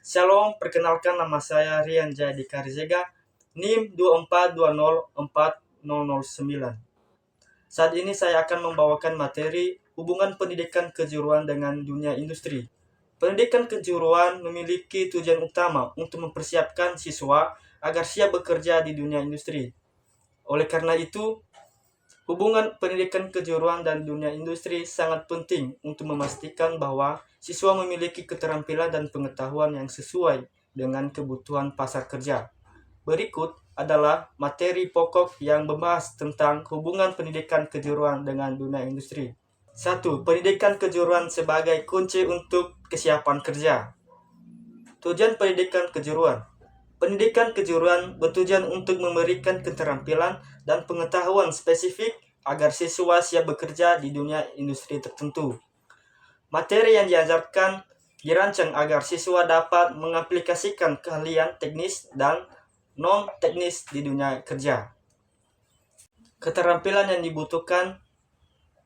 Shalom, perkenalkan nama saya Rian Jayadi Karizega, NIM 2420409. Saat ini saya akan membawakan materi hubungan pendidikan kejuruan dengan dunia industri. Pendidikan kejuruan memiliki tujuan utama untuk mempersiapkan siswa agar siap bekerja di dunia industri. Oleh karena itu, hubungan pendidikan kejuruan dan dunia industri sangat penting untuk memastikan bahwa siswa memiliki keterampilan dan pengetahuan yang sesuai dengan kebutuhan pasar kerja. Berikut adalah materi pokok yang membahas tentang hubungan pendidikan kejuruan dengan dunia industri. 1. Pendidikan kejuruan sebagai kunci untuk kesiapan kerja. Tujuan pendidikan kejuruan. Pendidikan kejuruan bertujuan untuk memberikan keterampilan dan pengetahuan spesifik agar siswa siap bekerja di dunia industri tertentu. Materi yang diajarkan dirancang agar siswa dapat mengaplikasikan keahlian teknis dan non-teknis di dunia kerja. Keterampilan yang dibutuhkan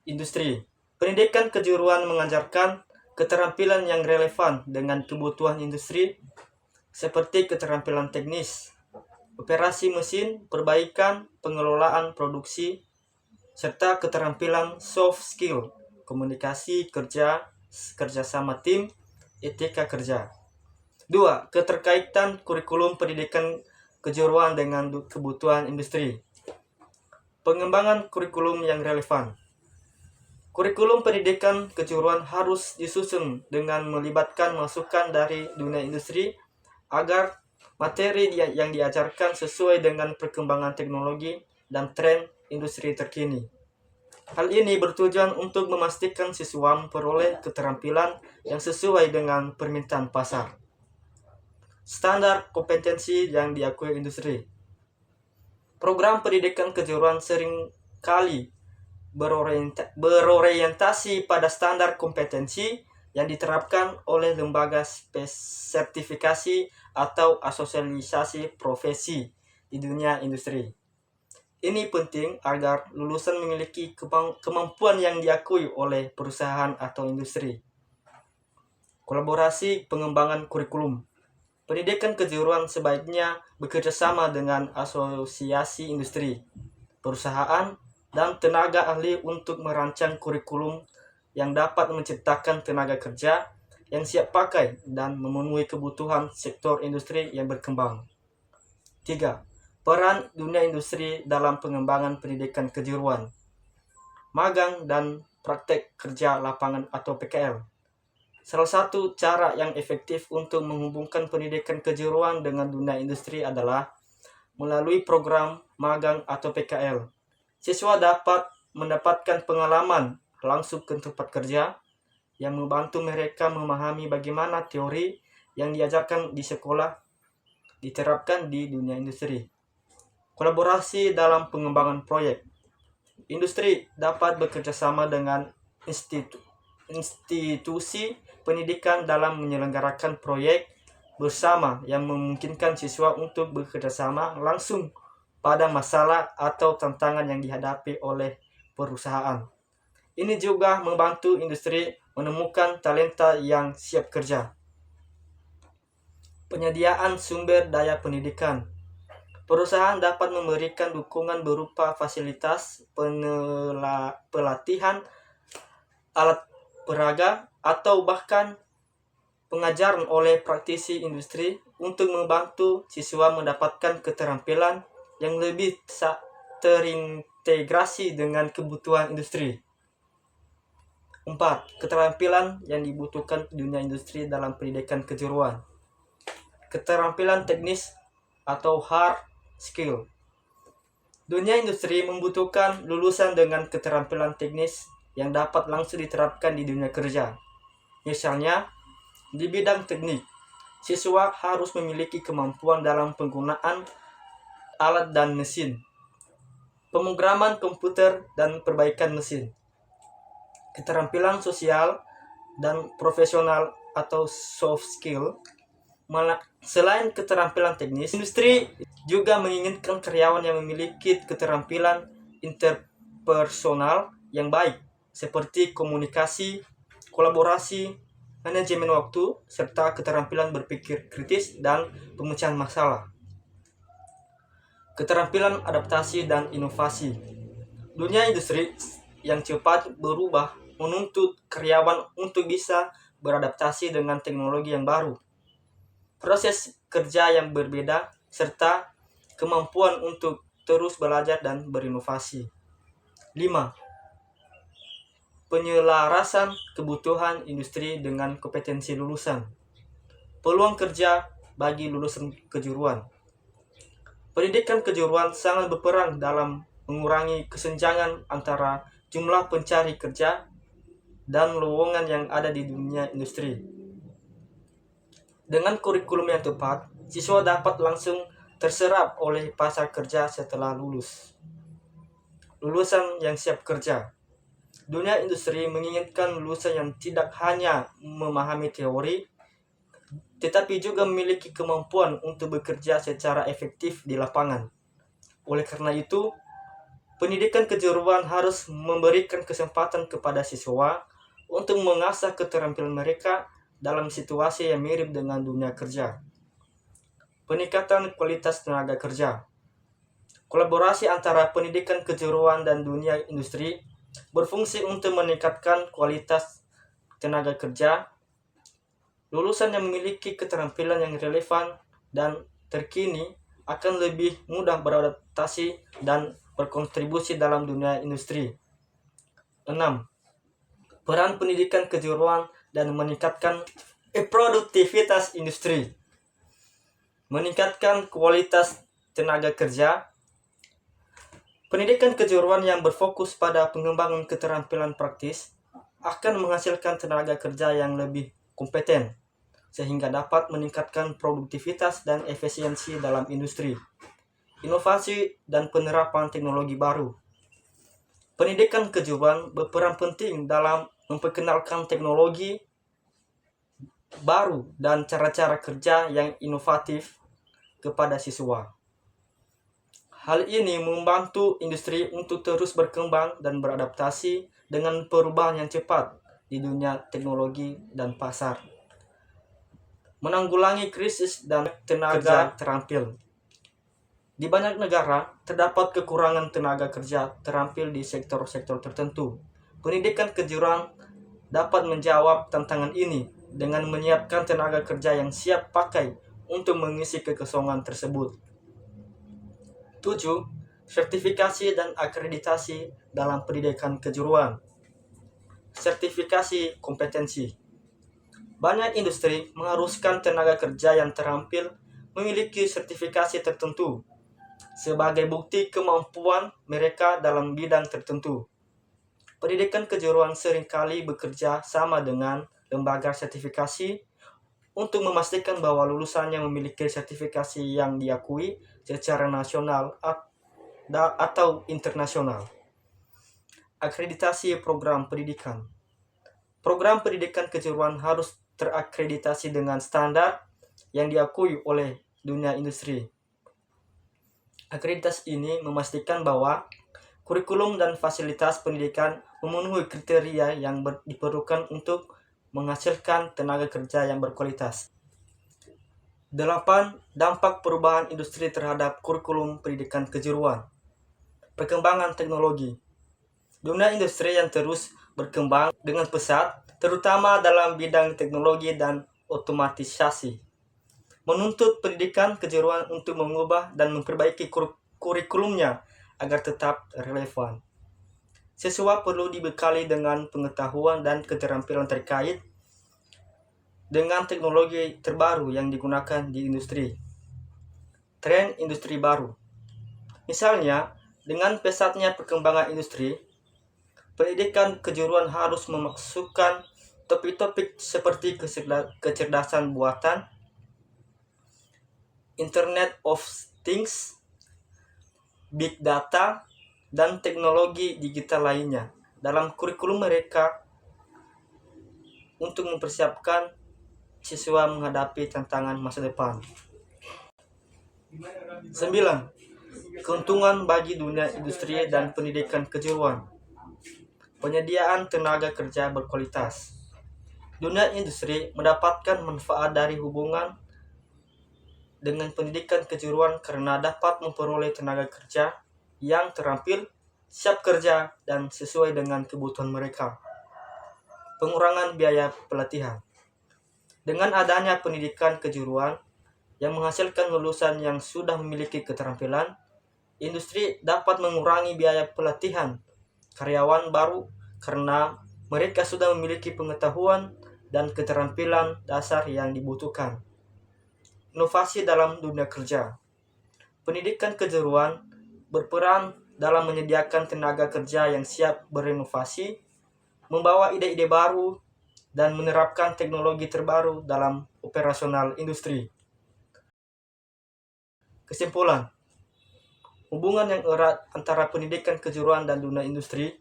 industri. Pendidikan kejuruan mengajarkan keterampilan yang relevan dengan kebutuhan industri seperti keterampilan teknis, operasi mesin, perbaikan, pengelolaan produksi, serta keterampilan soft skill, komunikasi kerjasama tim, etika kerja. 2. Keterkaitan kurikulum pendidikan kejuruan dengan kebutuhan industri. Pengembangan kurikulum yang relevan. Kurikulum pendidikan kejuruan harus disusun dengan melibatkan masukan dari dunia industri agar materi yang diajarkan sesuai dengan perkembangan teknologi dan tren industri terkini. Hal ini bertujuan untuk memastikan siswa memperoleh keterampilan yang sesuai dengan permintaan pasar. Standar kompetensi yang diakui industri. Program pendidikan kejuruan sering kali berorientasi pada standar kompetensi yang diterapkan oleh lembaga sertifikasi atau asosiasi profesi di dunia industri. Ini penting agar lulusan memiliki kemampuan yang diakui oleh perusahaan atau industri. Kolaborasi pengembangan kurikulum. Pendidikan kejuruan sebaiknya bekerja sama dengan asosiasi industri, perusahaan, dan tenaga ahli untuk merancang kurikulum yang dapat menciptakan tenaga kerja yang siap pakai dan memenuhi kebutuhan sektor industri yang berkembang. 3. Peran dunia industri dalam pengembangan pendidikan kejuruan. Magang dan praktek kerja lapangan atau PKL. Salah satu cara yang efektif untuk menghubungkan pendidikan kejuruan dengan dunia industri adalah melalui program magang atau PKL. Siswa dapat mendapatkan pengalaman langsung ke tempat kerja yang membantu mereka memahami bagaimana teori yang diajarkan di sekolah diterapkan di dunia industri. Kolaborasi dalam pengembangan proyek. Industri dapat bekerja sama dengan institusi pendidikan dalam menyelenggarakan proyek bersama yang memungkinkan siswa untuk bekerja sama langsung pada masalah atau tantangan yang dihadapi oleh perusahaan. Ini juga membantu industri menemukan talenta yang siap kerja. Penyediaan sumber daya pendidikan. Perusahaan dapat memberikan dukungan berupa fasilitas pelatihan, alat peraga, atau bahkan pengajaran oleh praktisi industri untuk membantu siswa mendapatkan keterampilan yang lebih terintegrasi dengan kebutuhan industri. 4. Keterampilan yang dibutuhkan dunia industri dalam pendidikan kejuruan. Keterampilan teknis atau hard skill. Dunia industri membutuhkan lulusan dengan keterampilan teknis yang dapat langsung diterapkan di dunia kerja. Misalnya, di bidang teknik, siswa harus memiliki kemampuan dalam penggunaan alat dan mesin, pemrograman komputer, dan perbaikan mesin. Keterampilan sosial dan profesional atau soft skill. Selain keterampilan teknis, industri juga menginginkan karyawan yang memiliki keterampilan interpersonal yang baik, seperti komunikasi, kolaborasi, manajemen waktu, serta keterampilan berpikir kritis dan pemecahan masalah. Keterampilan adaptasi dan inovasi. Dunia industri yang cepat berubah menuntut karyawan untuk bisa beradaptasi dengan teknologi yang baru, proses kerja yang berbeda, serta kemampuan untuk terus belajar dan berinovasi. 5. Penyelarasan kebutuhan industri dengan kompetensi lulusan. Peluang kerja bagi lulusan kejuruan. Pendidikan kejuruan sangat berperan dalam mengurangi kesenjangan antara jumlah pencari kerja dan lowongan yang ada di dunia industri. Dengan kurikulum yang tepat, siswa dapat langsung terserap oleh pasar kerja setelah lulus. Lulusan yang siap kerja. Dunia industri menginginkan lulusan yang tidak hanya memahami teori, tetapi juga memiliki kemampuan untuk bekerja secara efektif di lapangan. Oleh karena itu, pendidikan kejuruan harus memberikan kesempatan kepada siswa untuk mengasah keterampilan mereka dalam situasi yang mirip dengan dunia kerja. Peningkatan kualitas tenaga kerja. Kolaborasi antara pendidikan kejuruan dan dunia industri berfungsi untuk meningkatkan kualitas tenaga kerja. Lulusan yang memiliki keterampilan yang relevan dan terkini akan lebih mudah beradaptasi dan berkontribusi dalam dunia industri. 6. Peran pendidikan kejuruan dan meningkatkan produktivitas industri. Meningkatkan kualitas tenaga kerja. Pendidikan kejuruan yang berfokus pada pengembangan keterampilan praktis akan menghasilkan tenaga kerja yang lebih kompeten, sehingga dapat meningkatkan produktivitas dan efisiensi dalam industri, inovasi, dan penerapan teknologi baru. Pendidikan kejuruan berperan penting dalam memperkenalkan teknologi baru dan cara-cara kerja yang inovatif kepada siswa. Hal ini membantu industri untuk terus berkembang dan beradaptasi dengan perubahan yang cepat di dunia teknologi dan pasar. Menanggulangi krisis dan tenaga terampil. Di banyak negara, terdapat kekurangan tenaga kerja terampil di sektor-sektor tertentu. Pendidikan kejuruan dapat menjawab tantangan ini dengan menyiapkan tenaga kerja yang siap pakai untuk mengisi kekosongan tersebut. 7. Sertifikasi dan akreditasi dalam pendidikan kejuruan. Sertifikasi kompetensi. Banyak industri mengharuskan tenaga kerja yang terampil memiliki sertifikasi tertentu sebagai bukti kemampuan mereka dalam bidang tertentu. Pendidikan kejuruan seringkali bekerja sama dengan lembaga sertifikasi untuk memastikan bahwa lulusannya memiliki sertifikasi yang diakui secara nasional atau internasional. Akreditasi program pendidikan. Program pendidikan kejuruan harus terakreditasi dengan standar yang diakui oleh dunia industri. Akreditasi ini memastikan bahwa kurikulum dan fasilitas pendidikan memenuhi kriteria yang diperlukan untuk menghasilkan tenaga kerja yang berkualitas. 8. Dampak perubahan industri terhadap kurikulum pendidikan kejuruan. Perkembangan teknologi. Dunia industri yang terus berkembang dengan pesat, terutama dalam bidang teknologi dan otomatisasi, menuntut pendidikan kejuruan untuk mengubah dan memperbaiki kurikulumnya agar tetap relevan. Siswa perlu dibekali dengan pengetahuan dan keterampilan terkait dengan teknologi terbaru yang digunakan di industri. Tren industri baru. Misalnya, dengan pesatnya perkembangan industri, pendidikan kejuruan harus memasukkan topik-topik seperti kecerdasan buatan, Internet of Things, Big Data, dan teknologi digital lainnya dalam kurikulum mereka untuk mempersiapkan siswa menghadapi tantangan masa depan. 9. Keuntungan bagi dunia industri dan pendidikan kejuruan. Penyediaan tenaga kerja berkualitas. Dunia industri mendapatkan manfaat dari hubungan dengan pendidikan kejuruan karena dapat memperoleh tenaga kerja yang terampil, siap kerja, dan sesuai dengan kebutuhan mereka. Pengurangan biaya pelatihan. Dengan adanya pendidikan kejuruan yang menghasilkan lulusan yang sudah memiliki keterampilan, industri dapat mengurangi biaya pelatihan karyawan baru karena mereka sudah memiliki pengetahuan dan keterampilan dasar yang dibutuhkan. Inovasi dalam dunia kerja. Pendidikan kejuruan berperan dalam menyediakan tenaga kerja yang siap berinovasi, membawa ide-ide baru, dan menerapkan teknologi terbaru dalam operasional industri. Kesimpulan, hubungan yang erat antara pendidikan kejuruan dan dunia industri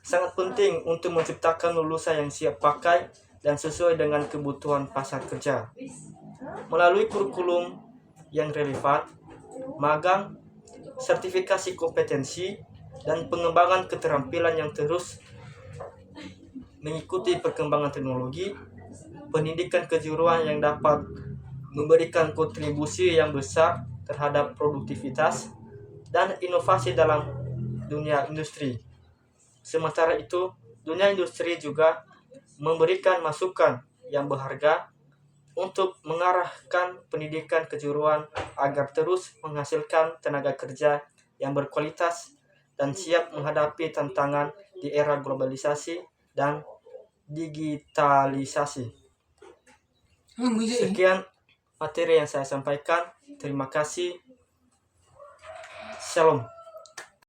sangat penting untuk menciptakan lulusan yang siap pakai dan sesuai dengan kebutuhan pasar kerja. Melalui kurikulum yang relevan, magang, sertifikasi kompetensi, dan pengembangan keterampilan yang terus mengikuti perkembangan teknologi, pendidikan kejuruan yang dapat memberikan kontribusi yang besar terhadap produktivitas dan inovasi dalam dunia industri. Sementara itu, dunia industri juga memberikan masukan yang berharga untuk mengarahkan pendidikan kejuruan agar terus menghasilkan tenaga kerja yang berkualitas dan siap menghadapi tantangan di era globalisasi dan digitalisasi. Sekian materi yang saya sampaikan. Terima kasih. Shalom.